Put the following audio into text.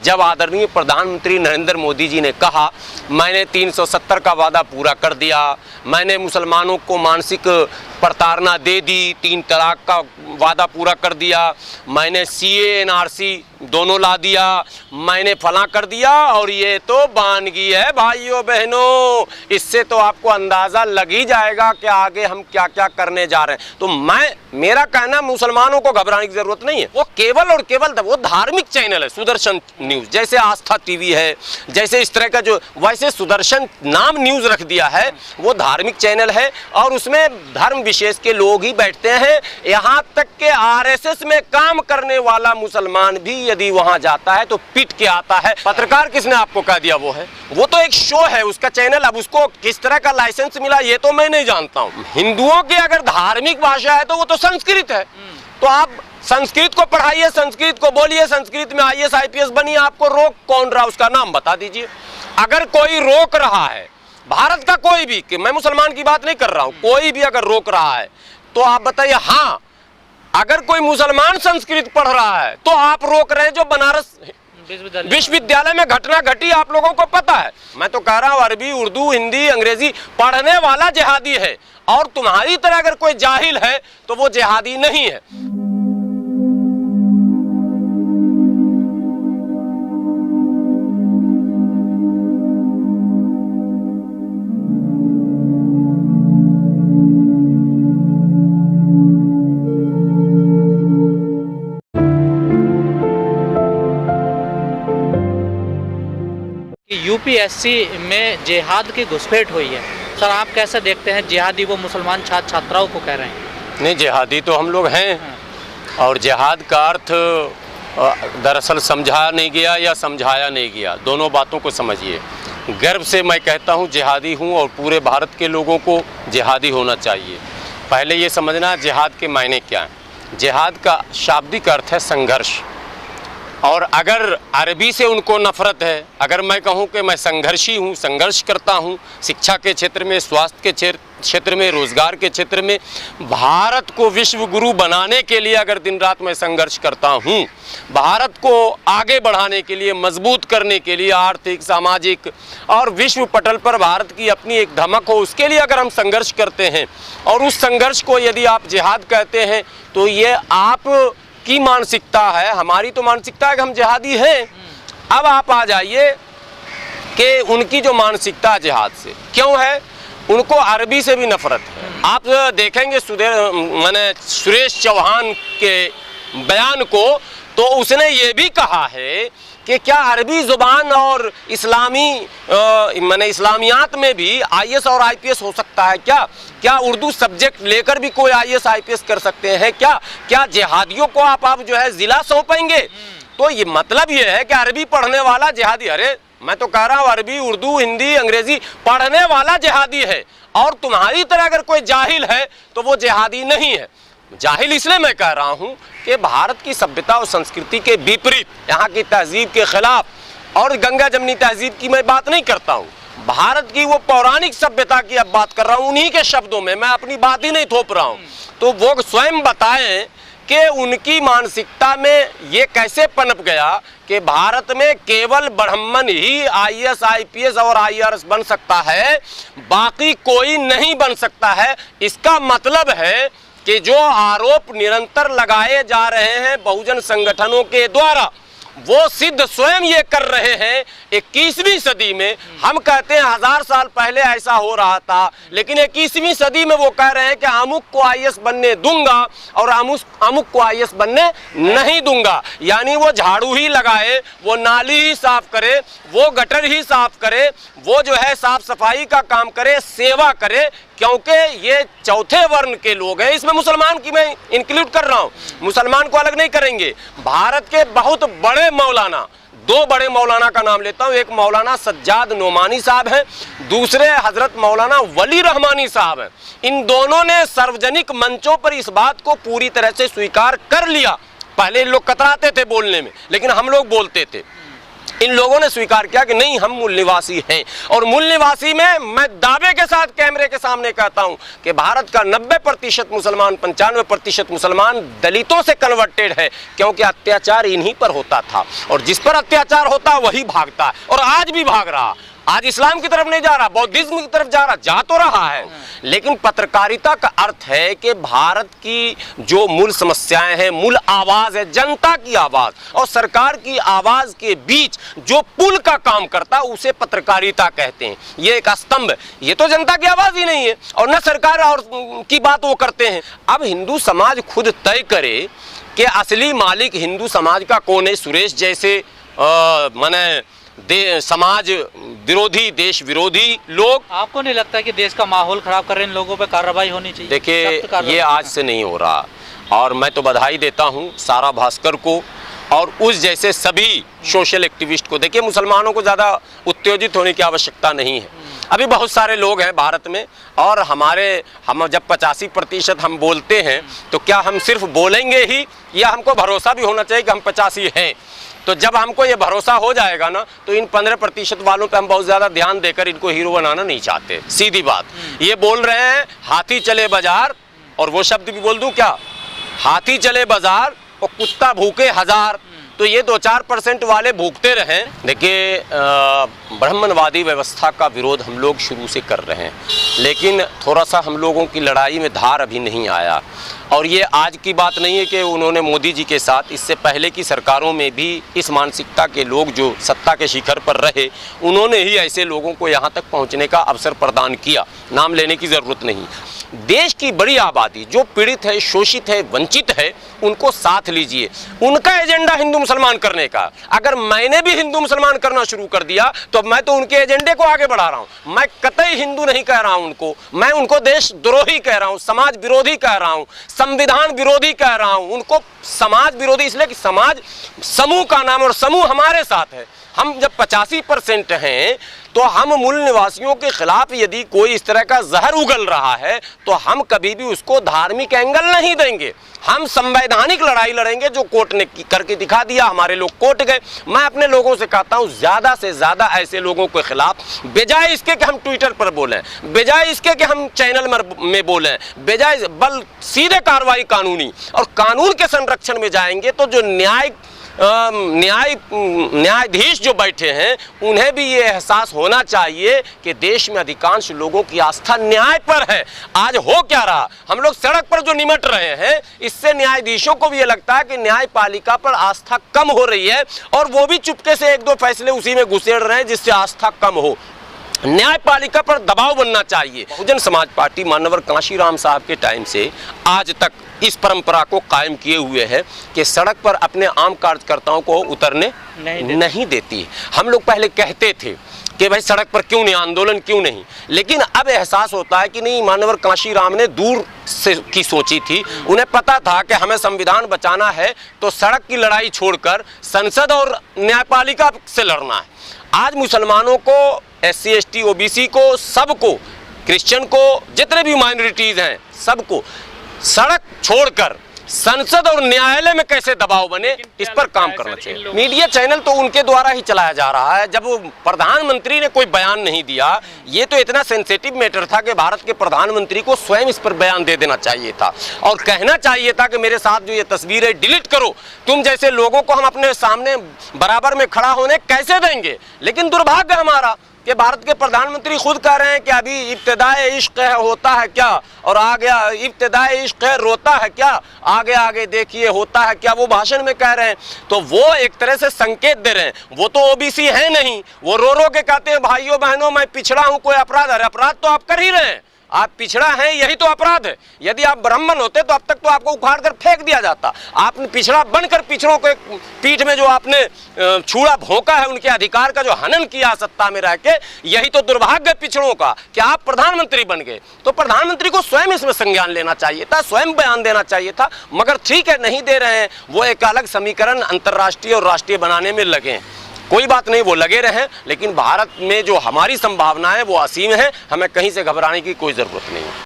जब आदरणीय प्रधानमंत्री नरेंद्र मोदी जी ने कहा मैंने 370 का वादा पूरा कर दिया, मैंने मुसलमानों को मानसिक प्रताड़ना दे दी, 3 तलाक का वादा पूरा कर दिया, मैंने CA NRC दोनों ला दिया, मैंने फलां कर दिया, और ये तो वानगी है भाइयों बहनों। इससे तो आपको अंदाज़ा लग ही जाएगा कि आगे हम क्या क्या करने जा रहे हैं। तो मेरा कहना, मुसलमानों को घबराने की जरूरत नहीं है। वो केवल और केवल वो धार्मिक चैनल है सुदर्शन न्यूज़, जैसे आस्था TV है, जैसे इस तरह का जो, वैसे सुदर्शन नाम न्यूज़ रख दिया है, वो धार्मिक चैनल है और उसमें धर्म विशेष के लोग ही बैठते हैं। यहाँ तक के RSS में काम करने वाला मुसलमान भी यदि वहां जाता है तो पिट के आता है। पत्रकार किसने आपको कह दिया वो है? वो तो एक शो है उसका चैनल। अब उसको किस तरह का लाइसेंस मिला ये तो मैं नहीं जानता हूँ। हिंदुओं की अगर धार्मिक भाषा है तो वो तो संस्कृत है, तो आप संस्कृत को पढ़ाइए, संस्कृत को बोलिए, संस्कृत में IAS IPS बनिए। आपको रोक कौन रहा, उसका नाम बता दीजिए। अगर कोई रोक रहा है, भारत का कोई भी, कि मैं मुसलमान की बात नहीं कर रहा हूं, कोई भी अगर रोक रहा है तो आप बताइए। हाँ, अगर कोई मुसलमान संस्कृत पढ़ रहा है तो आप रोक रहे हैं। जो बनारस विश्वविद्यालय में घटना घटी आप लोगों को पता है। मैं तो कह रहा हूं अरबी, उर्दू, हिंदी, अंग्रेजी पढ़ने वाला जिहादी है, और तुम्हारी तरह अगर कोई जाहिल है तो वो जिहादी नहीं है। UPSC में जिहाद की घुसपैठ हुई है। सर, आप कैसे देखते हैं? जिहादी वो मुसलमान छात्र छात्राओं को कह रहे हैं। नहीं, जिहादी तो हम लोग हैं। और जिहाद का अर्थ दरअसल समझा नहीं गया या समझाया नहीं गया, दोनों बातों को समझिए। गर्व से मैं कहता हूँ जिहादी हूँ, और पूरे भारत के लोगों को जिहादी होना चाहिए। पहले ये समझना जिहाद के मायने क्या हैं। जिहाद का शाब्दिक अर्थ है संघर्ष, और अगर अरबी से उनको नफ़रत है, अगर मैं कहूँ कि मैं संघर्षी हूँ, संघर्ष करता हूँ शिक्षा के क्षेत्र में, स्वास्थ्य के क्षेत्र में, रोज़गार के क्षेत्र में, भारत को विश्व गुरु बनाने के लिए अगर दिन रात मैं संघर्ष करता हूँ, भारत को आगे बढ़ाने के लिए, मजबूत करने के लिए, आर्थिक, सामाजिक और विश्व पटल पर भारत की अपनी एक धमक हो, उसके लिए अगर हम संघर्ष करते हैं, और उस संघर्ष को यदि आप जिहाद कहते हैं, तो ये आप की मानसिकता है। हमारी तो मानसिकता है कि हम जिहादी हैं। अब आप आ जाइए कि उनकी जो मानसिकता जिहाद से क्यों है, उनको अरबी से भी नफरत है। आप देखेंगे सुरेश चौहान के बयान को, तो उसने ये भी कहा है कि क्या अरबी ज़ुबान और इस्लामियात में भी IAS और IPS हो सकता है? क्या उर्दू सब्जेक्ट लेकर भी कोई IAS IPS कर सकते हैं? क्या जिहादियों को आप जो है ज़िला सौंपेंगे? तो ये मतलब ये है कि अरबी पढ़ने वाला जिहादी, अरे मैं तो कह रहा हूँ अरबी, उर्दू, हिंदी, अंग्रेजी पढ़ने वाला जिहादी है, और तुम्हारी तरह अगर कोई जाहिल है तो वो जिहादी नहीं है। जाहिल इसलिए मैं कह रहा हूँ कि भारत की सभ्यता और संस्कृति के विपरीत, यहाँ की तहजीब के खिलाफ, और गंगा जमनी तहजीब की मैं बात नहीं करता हूँ, भारत की वो पौराणिक सभ्यता की अब बात कर रहा हूँ, उन्हीं के शब्दों में, मैं अपनी बात ही नहीं थोप रहा हूँ। तो वो स्वयं बताएं कि उनकी मानसिकता में ये कैसे पनप गया कि भारत में केवल ब्राह्मण ही IAS IPS और IRS बन सकता है, बाकी कोई नहीं बन सकता है। इसका मतलब है कि जो आरोप निरंतर लगाए जा रहे हैं बहुजन संगठनों के द्वारा, वो सिद्ध स्वयं ये कर रहे हैं 21वीं सदी में। हम कहते हैं 1000 साल पहले ऐसा हो रहा था, लेकिन 21वीं सदी में वो कह रहे हैं कि अमुक को IAS बनने दूंगा और अमुक को IAS बनने नहीं दूंगा। यानी वो झाड़ू ही लगाए, वो नाली ही साफ करे, वो गटर ही साफ करे, वो जो है साफ सफाई का काम करे, सेवा करे, क्योंकि ये चौथे वर्ण के लोग हैं। इसमें मुसलमान की मैं इंक्लूड कर रहा हूँ, मुसलमान को अलग नहीं करेंगे। भारत के बहुत बड़े मौलाना, 2 बड़े मौलाना का नाम लेता हूँ, एक मौलाना सज्जाद नोमानी साहब हैं, दूसरे हजरत मौलाना वली रहमानी साहब हैं। इन दोनों ने सार्वजनिक मंचों पर इस बात को पूरी तरह से स्वीकार कर लिया। पहले लोग कतराते थे बोलने में, लेकिन हम लोग बोलते थे इन लोगों ने स्वीकार किया कि नहीं, हम मूल निवासी हैं। और मूल निवासी में मैं दावे के साथ कैमरे के सामने कहता हूं कि भारत का 90% मुसलमान, 95% मुसलमान दलितों से कन्वर्टेड है, क्योंकि अत्याचार इन्हीं पर होता था और जिस पर अत्याचार होता वही भागता है और आज भी भाग रहा। आज इस्लाम की तरफ नहीं जा रहा, बौद्धिज्म की तरफ जा रहा, जा तो रहा है, लेकिन पत्रकारिता का अर्थ है कि भारत की जो मूल समस्याएं हैं, मूल आवाज है, जनता की आवाज और सरकार की आवाज के बीच जो पुल का काम करता है उसे पत्रकारिता कहते हैं। ये एक स्तंभ, ये तो जनता की आवाज ही नहीं है और न सरकार और की बात वो करते हैं। अब हिंदू समाज खुद तय करे कि असली मालिक हिंदू समाज का कौन है। सुरेश जैसे माने समाज विरोधी, देश विरोधी लोग, आपको नहीं लगता कि देश का माहौल खराब कर रहे इन लोगों पे कार्रवाई होनी चाहिए? देखिए, ये आज से नहीं हो रहा और मैं तो बधाई देता हूँ सारा भास्कर को और उस जैसे सभी सोशल एक्टिविस्ट को। देखिए, मुसलमानों को ज़्यादा उत्तेजित होने की आवश्यकता नहीं है। अभी बहुत सारे लोग हैं भारत में और हम जब 85% हम बोलते हैं तो क्या हम सिर्फ बोलेंगे ही या हमको भरोसा भी होना चाहिए कि हम 85 हैं? तो जब हमको ये भरोसा हो जाएगा ना तो इन 15% वालों पे हम बहुत ज़्यादा ध्यान देकर इनको हीरो बनाना नहीं चाहते। सीधी बात, ये बोल रहे हैं हाथी चले बाजार, और वो शब्द भी बोल दूं क्या, हाथी चले बाजार और कुत्ता भूखे हजार। तो ये 2-4% वाले भूखते रहें। देखिए, ब्राह्मणवादी व्यवस्था का विरोध हम लोग शुरू से कर रहे हैं, लेकिन थोड़ा सा हम लोगों की लड़ाई में धार अभी नहीं आया। और ये आज की बात नहीं है कि उन्होंने मोदी जी के साथ, इससे पहले की सरकारों में भी इस मानसिकता के लोग जो सत्ता के शिखर पर रहे, उन्होंने ही ऐसे लोगों को यहाँ तक पहुँचने का अवसर प्रदान किया। नाम लेने की ज़रूरत नहीं। देश की बड़ी आबादी जो पीड़ित है, शोषित है, वंचित है, उनको साथ लीजिए। उनका एजेंडा हिंदू मुसलमान करने का, अगर मैंने भी हिंदू मुसलमान करना शुरू कर दिया तो मैं तो उनके एजेंडे को आगे बढ़ा रहा हूं। मैं कतई हिंदू नहीं कह रहा हूं उनको, मैं उनको देशद्रोही कह रहा हूं, समाज विरोधी कह रहा हूं, संविधान विरोधी कह रहा हूं। उनको समाज विरोधी इसलिए कि समाज समूह का नाम और समूह हमारे साथ है। हम जब 85% हैं तो हम मूल निवासियों के खिलाफ यदि कोई इस तरह का जहर उगल रहा है तो हम कभी भी उसको धार्मिक एंगल नहीं देंगे। हम संवैधानिक लड़ाई लड़ेंगे, जो कोर्ट ने करके दिखा दिया, हमारे लोग कोर्ट गए। मैं अपने लोगों से कहता हूं ज़्यादा से ज़्यादा ऐसे लोगों के खिलाफ, बेजाय इसके कि हम ट्विटर पर बोलें, बेजाय इसके कि हम चैनल में बोलें, बेजाय बल सीधे कार्रवाई कानूनी और कानून के संरक्षण में जाएंगे तो जो न्यायाधीश जो बैठे हैं उन्हें भी ये एहसास होना चाहिए कि देश में अधिकांश लोगों की आस्था न्याय पर है। आज हो क्या रहा, हम लोग सड़क पर जो निमट रहे हैं, इससे न्यायाधीशों को भी ये लगता है कि न्यायपालिका पर आस्था कम हो रही है और वो भी चुपके से 1-2 फैसले उसी में घुसेड़ रहे हैं जिससे आस्था कम हो। न्यायपालिका पर दबाव बनना चाहिए। बहुजन समाज पार्टी मानवर कांशीराम साहब के टाइम से आज तक इस परंपरा को कायम किए हुए है कि सड़क पर अपने आम कार्यकर्ताओं को उतरने नहीं देती। हम लोग पहले कहते थे कि भाई सड़क पर क्यों नहीं, आंदोलन क्यों नहीं, लेकिन अब एहसास होता है कि नहीं, मानवर कांशीराम ने दूर से की सोची थी। उन्हें पता था कि हमें संविधान बचाना है तो सड़क की लड़ाई छोड़कर संसद और न्यायपालिका से लड़ना है। आज मुसलमानों को, SC ST OBC को, सबको, क्रिश्चियन को, जितने भी माइनॉरिटीज हैं सबको सड़क छोड़कर संसद और न्यायालय में कैसे दबाव बने, इस पर काम करना चाहिए। मीडिया चैनल तो उनके द्वारा ही चलाया जा रहा है। जब प्रधानमंत्री ने कोई बयान नहीं दिया, ये तो इतना सेंसिटिव मैटर था कि भारत के प्रधानमंत्री को स्वयं इस पर बयान दे देना चाहिए था और कहना चाहिए था कि मेरे साथ जो ये तस्वीर है डिलीट करो। तुम जैसे लोगों को हम अपने सामने बराबर में खड़ा होने कैसे देंगे। लेकिन दुर्भाग्य हमारा कि भारत के प्रधानमंत्री खुद कह रहे हैं कि अभी इब्तिदाए इश्क है होता है क्या, और आगे इब्तिदाए इश्क है रोता है क्या, आगे आगे देखिए होता है क्या, वो भाषण में कह रहे हैं। तो वो एक तरह से संकेत दे रहे हैं। वो तो OBC है नहीं, वो रो के कहते हैं भाइयों बहनों मैं पिछड़ा हूं, कोई अपराध है। अपराध तो आप कर ही रहे हैं, आप पिछड़ा हैं, यही तो अपराध है। यदि आप ब्राह्मण होते तो अब तक तो आपको उखाड़ कर फेंक दिया जाता। आपने पिछड़ा बनकर पिछड़ों के पीठ में जो आपने छुरा भोंका है, उनके अधिकार का जो हनन किया सत्ता में रह के, यही तो दुर्भाग्य पिछड़ों का कि आप प्रधानमंत्री बन गए। तो प्रधानमंत्री को स्वयं इसमें संज्ञान लेना चाहिए था, स्वयं बयान देना चाहिए था, मगर ठीक है नहीं दे रहे हैं। वो एक अलग समीकरण अंतर्राष्ट्रीय और राष्ट्रीय बनाने में लगे हैं। कोई बात नहीं, वो लगे रहें, लेकिन भारत में जो हमारी संभावना है वो असीम है। हमें कहीं से घबराने की कोई ज़रूरत नहीं है।